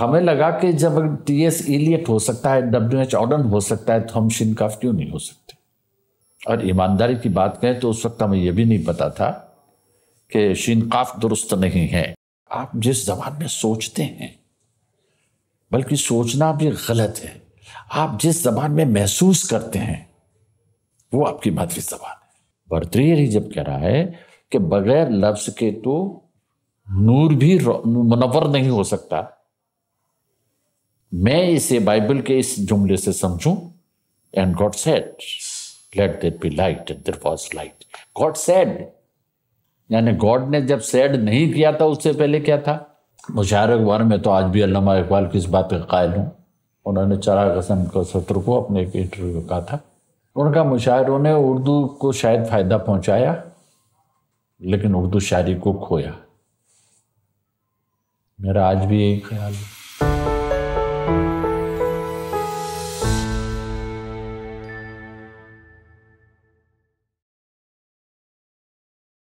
ہمیں لگا کہ جب ٹی ایس ایلیٹ ہو سکتا ہے، ڈبلیو ایچ آڈن ہو سکتا ہے، تو ہم شینکاف کیوں نہیں ہو سکتے؟ اور ایمانداری کی بات کہیں تو اس وقت ہمیں یہ بھی نہیں پتا تھا کہ شینکاف درست نہیں ہے۔ آپ جس زبان میں سوچتے ہیں، بلکہ سوچنا بھی غلط ہے، آپ جس زبان میں محسوس کرتے ہیں وہ آپ کی مادری زبان ہے۔ برطریری جب کہہ رہا ہے کہ بغیر لفظ کے تو نور بھی منور نہیں ہو سکتا، میں اسے بائبل کے اس جملے سے سمجھوں، and God said let there be light and there was light۔ God said، یعنی گاڈ نے جب سیڈ نہیں کیا تھا اس سے پہلے کیا تھا؟ مشاعرے کے بارے میں تو آج بھی علامہ اقبال کی اس بات پہ قائل ہوں۔ انہوں نے چراغ حسن کو سطر کو اپنے ایک انٹرویو میں کہا تھا، ان کا مشاعروں نے اردو کو شاید فائدہ پہنچایا لیکن اردو شاعری کو کھویا۔ میرا آج بھی یہی خیال ہے۔